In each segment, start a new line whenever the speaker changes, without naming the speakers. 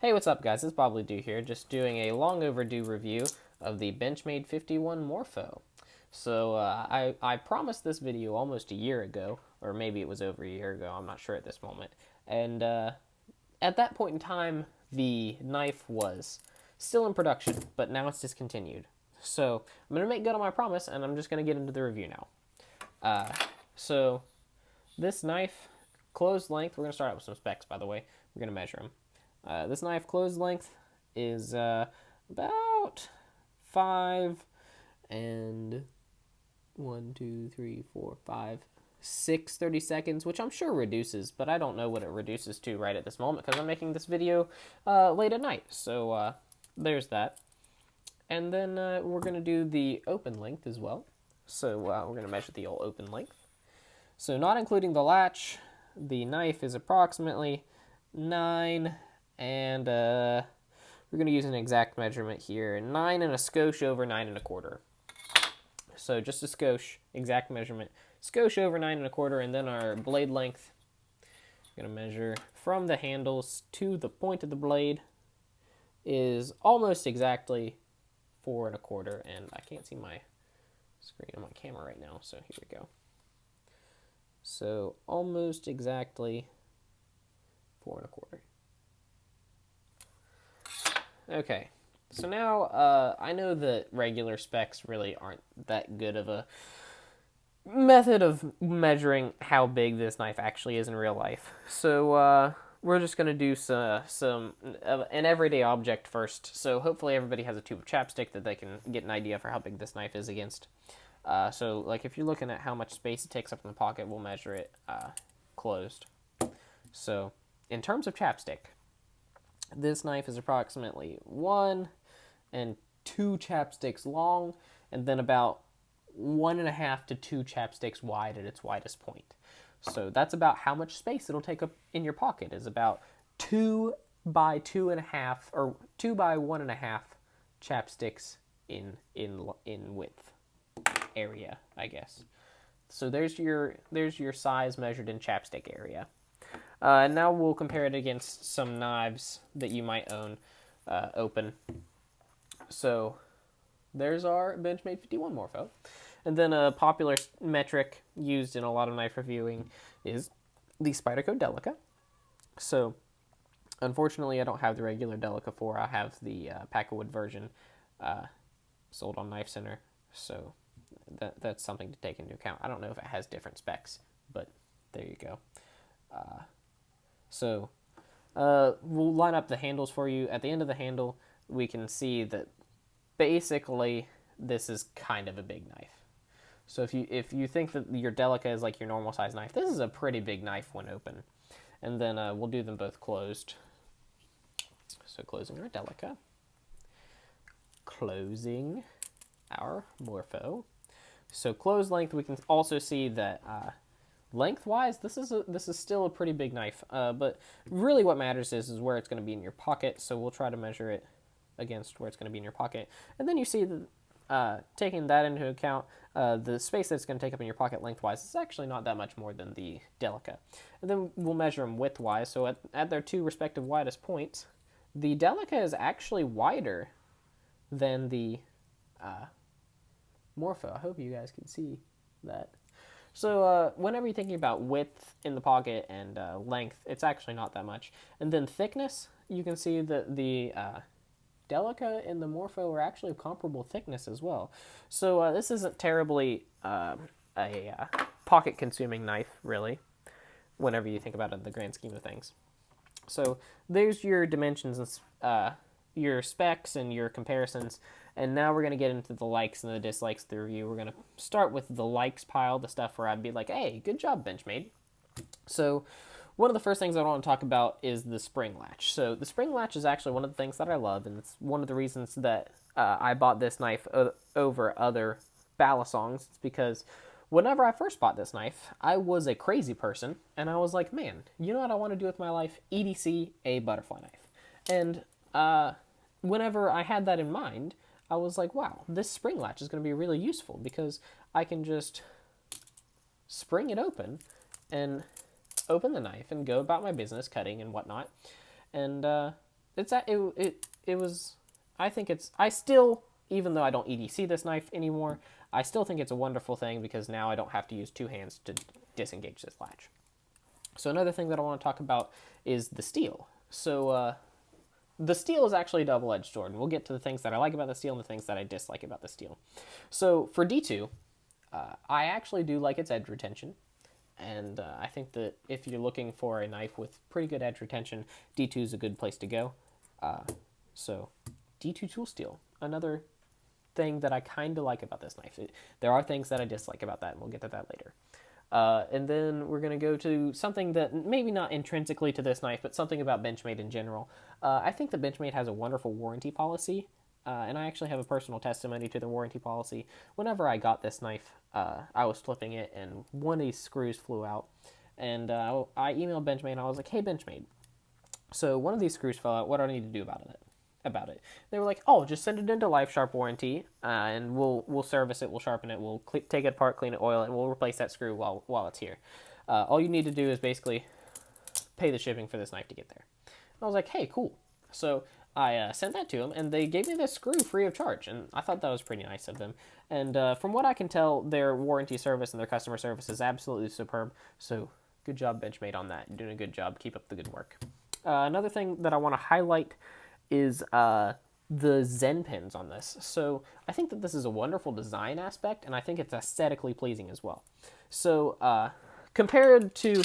Hey, what's up guys, it's Bobbly Doo here, just doing a long overdue review of the Benchmade 51 Morpho. So I promised this video almost a year ago, or maybe it was over a year ago, I'm not sure at this moment. And at that point in time, the knife was still in production, but now it's discontinued. So I'm going to make good on my promise, and I'm just going to get into the review now. So this knife, closed length, we're going to start out with some specs, by the way. We're going to measure them. This knife closed length is about 5 and 1, 2, 3, 4, 5, 6 30 seconds, which I'm sure reduces, but I don't know what it reduces to right at this moment because I'm making this video late at night. So there's that. And then we're going to do the open length as well. So we're going to measure the old open length. So not including the latch, the knife is approximately 9 and we're going to use an exact measurement here, 9 and a skosh over 9 and a quarter. So just a skosh, exact measurement, skosh over 9 and a quarter, and then our blade length, we're going to measure from the handles to the point of the blade is almost exactly 4 and a quarter, and I can't see my screen on my camera right now, so here we go. So almost exactly 4 and a quarter. Okay, so now I know that regular specs really aren't that good of a method of measuring how big this knife actually is in real life. So we're just going to do an everyday object first. So hopefully everybody has a tube of chapstick that they can get an idea for how big this knife is against. So like if you're looking at how much space it takes up in the pocket, we'll measure it closed. So in terms of chapstick, this knife is approximately 1 and 2 chapsticks long, and then about 1.5 to 2 chapsticks wide at its widest point. So that's about how much space it'll take up in your pocket, is about 2 by 2.5 or 2 by 1.5 chapsticks in width area, I guess. So there's your size measured in chapstick area. Now we'll compare it against some knives that you might own open. So there's our Benchmade 51 Morpho. And then a popular metric used in a lot of knife reviewing is the Spyderco Delica. So unfortunately I don't have the regular Delica 4. I have the Packwood version sold on Knife Center. So that's something to take into account. I don't know if it has different specs, but there you go. So we'll line up the handles for you. At the end of the handle, we can see that basically this is kind of a big knife. So if you think that your Delica is like your normal size knife, this is a pretty big knife when open. And then we'll do them both closed. So closing our Delica, closing our Morpho. So closed length, we can also see that lengthwise, this is still a pretty big knife, but really what matters is where it's going to be in your pocket. So we'll try to measure it against where it's going to be in your pocket, and then you see that taking that into account, the space that it's going to take up in your pocket lengthwise is actually not that much more than the Delica. And then we'll measure them widthwise. So at their two respective widest points, the Delica is actually wider than the Morpho. I hope you guys can see that. So whenever you're thinking about width in the pocket and length, it's actually not that much. And then thickness, you can see that the Delica and the Morpho are actually of comparable thickness as well. So this isn't terribly a pocket-consuming knife, really, whenever you think about it in the grand scheme of things. So there's your dimensions and your specs and your comparisons. And now we're going to get into the likes and the dislikes of the review. We're going to start with the likes pile, the stuff where I'd be like, hey, good job, Benchmade. So one of the first things I want to talk about is the spring latch. So the spring latch is actually one of the things that I love, and it's one of the reasons that I bought this knife over other Balisongs. It's because whenever I first bought this knife, I was a crazy person, and I was like, man, you know what I want to do with my life? EDC a butterfly knife. And whenever I had that in mind, I was like, wow, this spring latch is going to be really useful because I can just spring it open and open the knife and go about my business cutting and whatnot. And it was, I think it's, I still, even though I don't EDC this knife anymore, I still think it's a wonderful thing because now I don't have to use two hands to disengage this latch. So another thing that I want to talk about is the steel. So the steel is actually a double-edged sword, and we'll get to the things that I like about the steel and the things that I dislike about the steel. So for D2, I actually do like its edge retention, and I think that if you're looking for a knife with pretty good edge retention, D2 is a good place to go. So D2 tool steel, another thing that I kind of like about this knife. There are things that I dislike about that, and we'll get to that later. And then we're going to go to something that maybe not intrinsically to this knife, but something about Benchmade in general. I think that Benchmade has a wonderful warranty policy, and I actually have a personal testimony to the warranty policy. Whenever I got this knife, I was flipping it, and one of these screws flew out. And I emailed Benchmade, and I was like, hey, Benchmade, so one of these screws fell out. What do I need to do about it? They were like, oh, just send it into Life Sharp warranty, and we'll service it, we'll sharpen it, we'll take it apart, clean it, oil it, and we'll replace that screw while it's here. All you need to do is basically pay the shipping for this knife to get there. And I was like, hey, cool. So I sent that to them, and they gave me this screw free of charge, and I thought that was pretty nice of them. And from what I can tell, their warranty service and their customer service is absolutely superb, so good job, Benchmade, on that. You're doing a good job. Keep up the good work. Another thing that I want to highlight is the Zen pins on this. So I think that this is a wonderful design aspect, and I think it's aesthetically pleasing as well. So compared to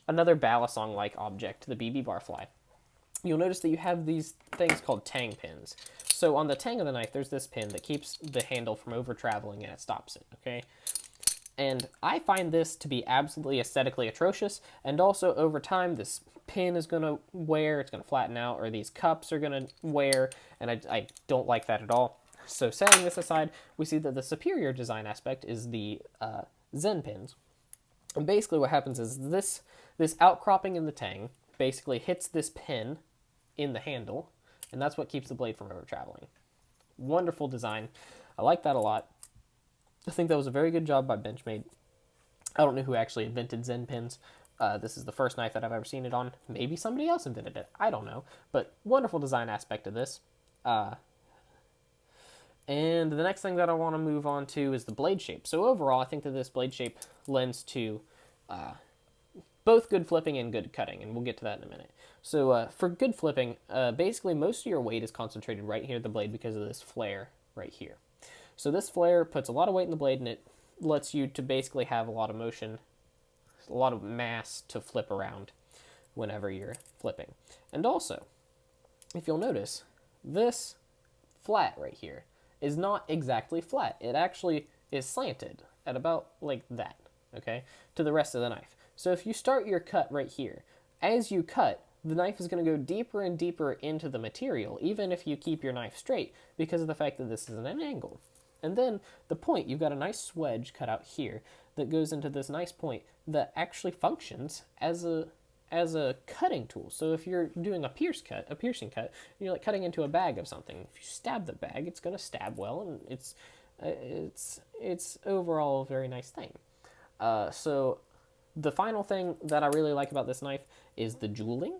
another balisong-like object, the BB Barfly, you'll notice that you have these things called tang pins. So on the tang of the knife, there's this pin that keeps the handle from over-traveling, and it stops it, okay? And I find this to be absolutely aesthetically atrocious, and also over time, this pin is going to wear, it's going to flatten out, or these cups are going to wear, and I don't like that at all. So setting this aside, we see that the superior design aspect is the Zen pins. And basically what happens is this outcropping in the tang basically hits this pin in the handle, and that's what keeps the blade from over-traveling. Wonderful design. I like that a lot. I think that was a very good job by Benchmade. I don't know who actually invented Zen pins. This is the first knife that I've ever seen it on. Maybe somebody else invented it. I don't know. But wonderful design aspect of this. And the next thing that I want to move on to is the blade shape. So overall, I think that this blade shape lends to both good flipping and good cutting, and we'll get to that in a minute. So for good flipping, basically most of your weight is concentrated right here at the blade because of this flare right here. So this flare puts a lot of weight in the blade, and it lets you to basically have a lot of motion, a lot of mass to flip around whenever you're flipping. And also, if you'll notice, this flat right here is not exactly flat. It actually is slanted at about like that, okay, to the rest of the knife. So if you start your cut right here, as you cut, the knife is going to go deeper and deeper into the material, even if you keep your knife straight, because of the fact that this is at an angle. And then the point, you've got a nice swedge cut out here that goes into this nice point that actually functions as a cutting tool. So if you're doing a piercing cut, and you're like cutting into a bag of something, if you stab the bag, it's going to stab well, and it's overall a very nice thing. So the final thing that I really like about this knife is the jeweling.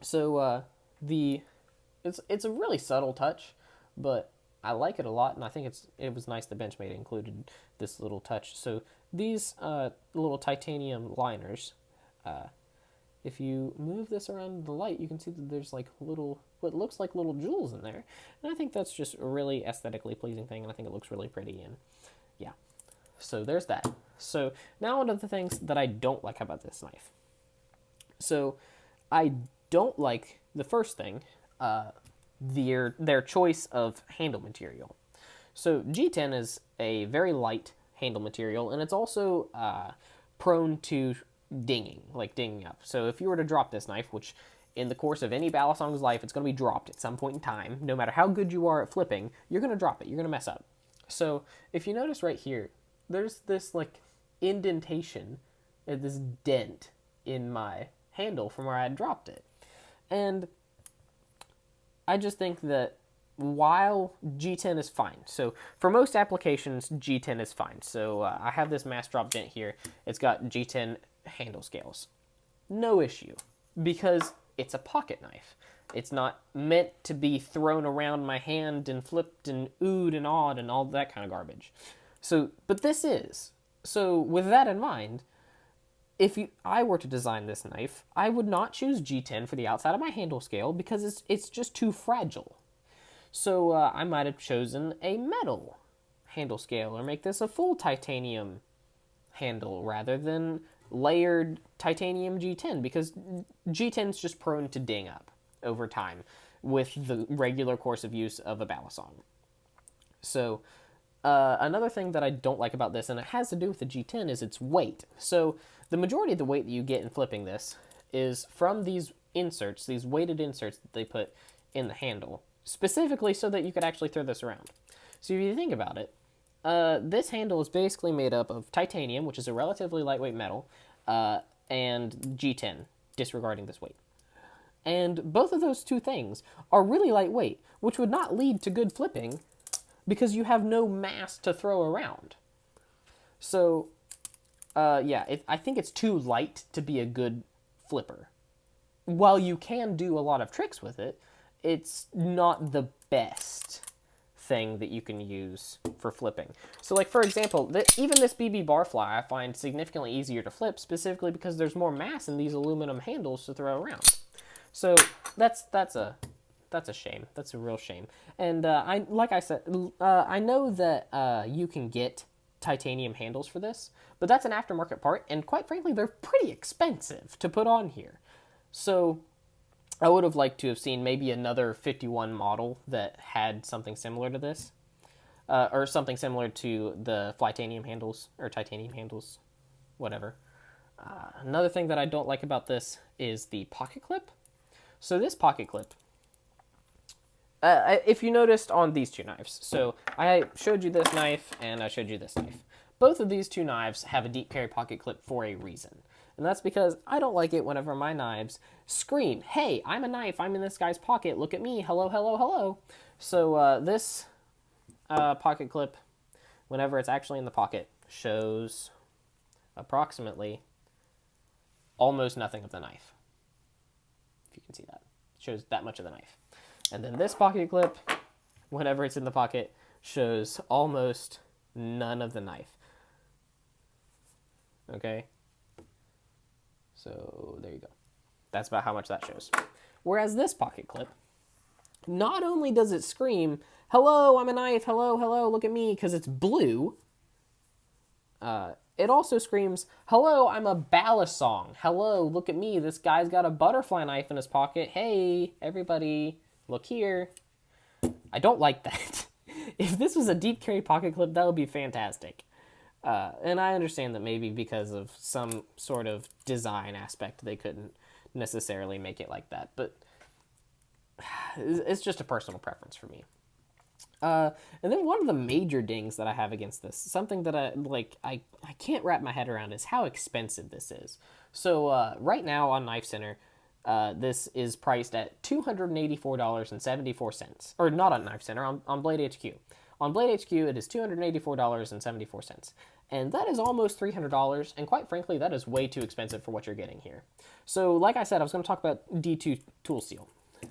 So it's a really subtle touch, but I like it a lot, and I think it was nice that Benchmade included this little touch. So these little titanium liners, if you move this around in the light, you can see that there's like what looks like little jewels in there. And I think that's just a really aesthetically pleasing thing, and I think it looks really pretty, and yeah. So there's that. So now on to the things that I don't like about this knife. So I don't like, the first thing, their choice of handle material. So G10 is a very light handle material, and it's also prone to dinging up. So if you were to drop this knife, which in the course of any balisong's life, it's going to be dropped at some point in time, no matter how good you are at flipping, you're going to drop it, you're going to mess up. So if you notice right here, there's this like indentation, this dent in my handle from where I had dropped it. And I just think that while G10 is fine, so for most applications, G10 is fine. So I have this mass drop dent here. It's got G10 handle scales. No issue, because it's a pocket knife. It's not meant to be thrown around my hand and flipped and oohed and awed and all that kind of garbage. So, but this is. So with that in mind, if I were to design this knife, I would not choose G10 for the outside of my handle scale because it's just too fragile. So I might have chosen a metal handle scale or make this a full titanium handle rather than layered titanium G10 because G10 is just prone to ding up over time with the regular course of use of a balisong. So another thing that I don't like about this, and it has to do with the G10, is its weight. So the majority of the weight that you get in flipping this is from these inserts, these weighted inserts that they put in the handle, specifically so that you could actually throw this around. So if you think about it, this handle is basically made up of titanium, which is a relatively lightweight metal, and G10, disregarding this weight. And both of those two things are really lightweight, which would not lead to good flipping because you have no mass to throw around. So, I think it's too light to be a good flipper. While you can do a lot of tricks with it, it's not the best thing that you can use for flipping. So like, for example, even this BB Barfly I find significantly easier to flip, specifically because there's more mass in these aluminum handles to throw around. So that's a shame. That's a real shame. And I know that you can get titanium handles for this, but that's an aftermarket part, and quite frankly, they're pretty expensive to put on here. So I would have liked to have seen maybe another 51 model that had something similar to this, or something similar to the Flytanium handles, or titanium handles, whatever. Another thing that I don't like about this is the pocket clip. So this pocket clip, if you noticed on these two knives, so I showed you this knife and I showed you this knife. Both of these two knives have a deep carry pocket clip for a reason. And that's because I don't like it whenever my knives scream, hey, I'm a knife, I'm in this guy's pocket, look at me, hello, hello, hello. So this pocket clip, whenever it's actually in the pocket, shows approximately almost nothing of the knife. If you can see that. It shows that much of the knife. And then this pocket clip, whenever it's in the pocket, shows almost none of the knife. Okay? So there you go. That's about how much that shows. Whereas this pocket clip, not only does it scream, hello, I'm a knife, hello, hello, look at me, because it's blue, it also screams, hello, I'm a balisong, hello, look at me, this guy's got a butterfly knife in his pocket, hey, everybody, look here. I don't like that. If this was a deep carry pocket clip, that would be fantastic. And I understand that maybe because of some sort of design aspect, they couldn't necessarily make it like that. But it's just a personal preference for me. And then one of the major dings that I have against this, something that I can't wrap my head around, is how expensive this is. So right now on Knife Center, this is priced at $284.74. Or not on Knife Center, on Blade HQ. On Blade HQ, it is $284.74. And that is almost $300, and quite frankly, that is way too expensive for what you're getting here. So, like I said, I was going to talk about D2 tool steel.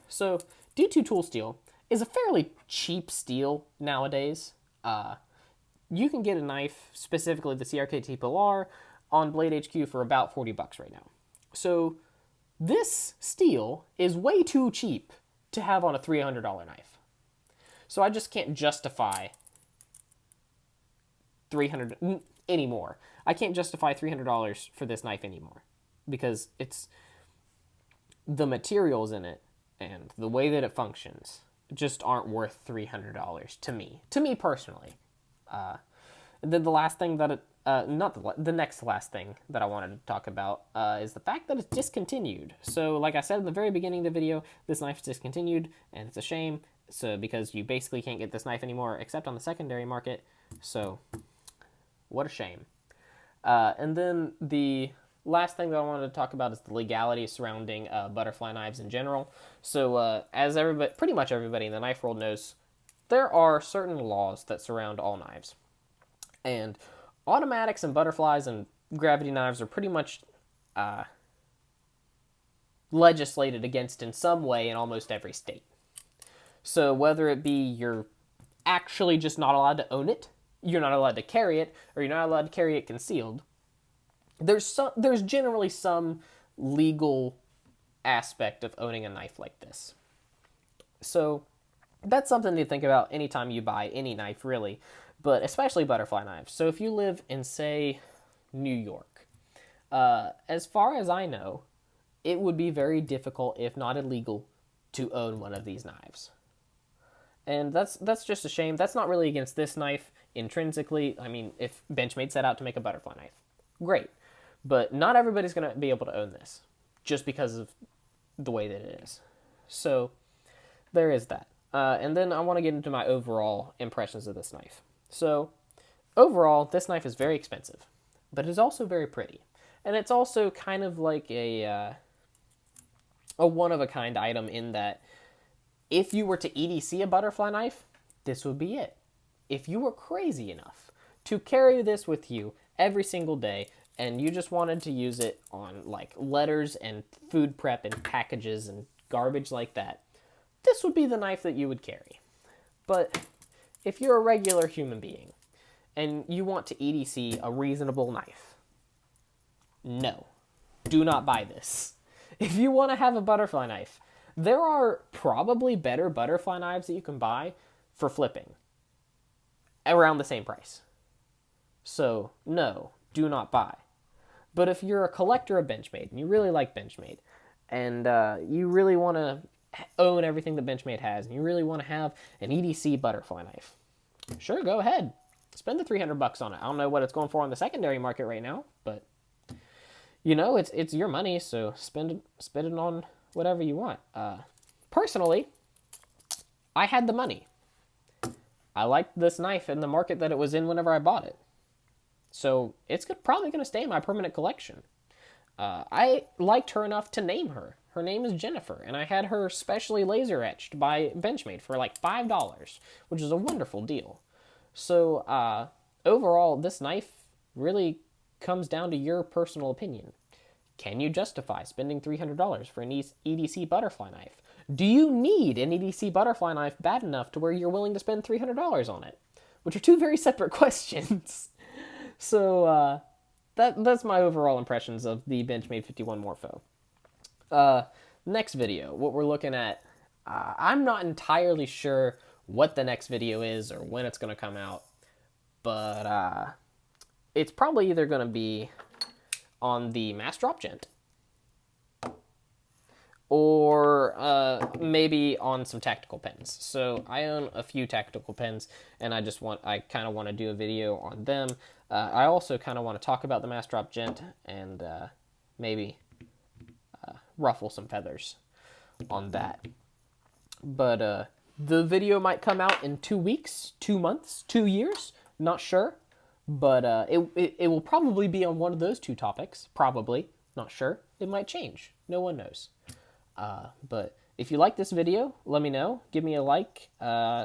So, D2 tool steel is a fairly cheap steel nowadays. You can get a knife, specifically the CRKT Pilar, on Blade HQ for about $40 right now. So, this steel is way too cheap to have on a $300 knife. So I just can't justify $300 anymore. I can't justify $300 for this knife anymore because it's the materials in it and the way that it functions just aren't worth $300 to me personally. And then the last thing that the next last thing that I wanted to talk about is the fact that it's discontinued. So like I said in the very beginning of the video, this knife is discontinued, and it's a shame. So because you basically can't get this knife anymore except on the secondary market. So what a shame. And then the last thing that I wanted to talk about is the legality surrounding butterfly knives in general. So as pretty much everybody in the knife world knows, there are certain laws that surround all knives. And automatics and butterflies and gravity knives are pretty much legislated against in some way in almost every state. So whether it be you're actually just not allowed to own it, you're not allowed to carry it, or you're not allowed to carry it concealed, there's generally some legal aspect of owning a knife like this. So that's something to think about anytime you buy any knife, really, but especially butterfly knives. So if you live in, say, New York, as far as I know, it would be very difficult, if not illegal, to own one of these knives. And that's just a shame. That's not really against this knife intrinsically. I mean, if Benchmade set out to make a butterfly knife, great. But not everybody's going to be able to own this just because of the way that it is. So there is that. And then I want to get into my overall impressions of this knife. So overall, this knife is very expensive, but it's also very pretty. And it's also kind of like a one-of-a-kind item in that if you were to EDC a butterfly knife, this would be it. If you were crazy enough to carry this with you every single day and you just wanted to use it on like letters and food prep and packages and garbage like that, this would be the knife that you would carry. But if you're a regular human being and you want to EDC a reasonable knife, no, do not buy this. If you want to have a butterfly knife, there are probably better butterfly knives that you can buy for flipping around the same price. So, no, do not buy. But if you're a collector of Benchmade and you really like Benchmade and you really want to own everything that Benchmade has and you really want to have an EDC butterfly knife, sure, go ahead. Spend the $300 on it. I don't know what it's going for on the secondary market right now, but you know, it's your money, so spend it on whatever you want. Personally, I had the money. I liked this knife in the market that it was in whenever I bought it. So it's probably going to stay in my permanent collection. I liked her enough to name her. Her name is Jennifer, and I had her specially laser etched by Benchmade for like $5, which is a wonderful deal. So overall, this knife really comes down to your personal opinion. Can you justify spending $300 for an EDC butterfly knife? Do you need an EDC butterfly knife bad enough to where you're willing to spend $300 on it? Which are two very separate questions. So that's my overall impressions of the Benchmade 51 Morpho. Next video, what we're looking at, I'm not entirely sure what the next video is or when it's going to come out, but it's probably either going to be on the mass drop gent or maybe on some tactical pens. So I own a few tactical pens and I kind of want to do a video on them. I also kind of want to talk about the mass drop gent and maybe ruffle some feathers on that. But the video might come out in 2 weeks, 2 months, 2 years, not sure. But it will probably be on one of those two topics, probably, not sure. It might change, no one knows. But if you like this video, let me know. Give me a like,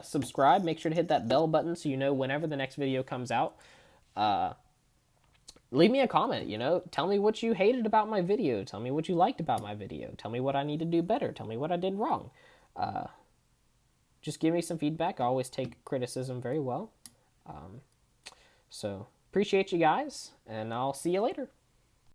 subscribe, make sure to hit that bell button so you know whenever the next video comes out. Leave me a comment, you know, tell me what you hated about my video, tell me what you liked about my video, tell me what I need to do better, tell me what I did wrong. Just give me some feedback. I always take criticism very well. So, appreciate you guys, and I'll see you later.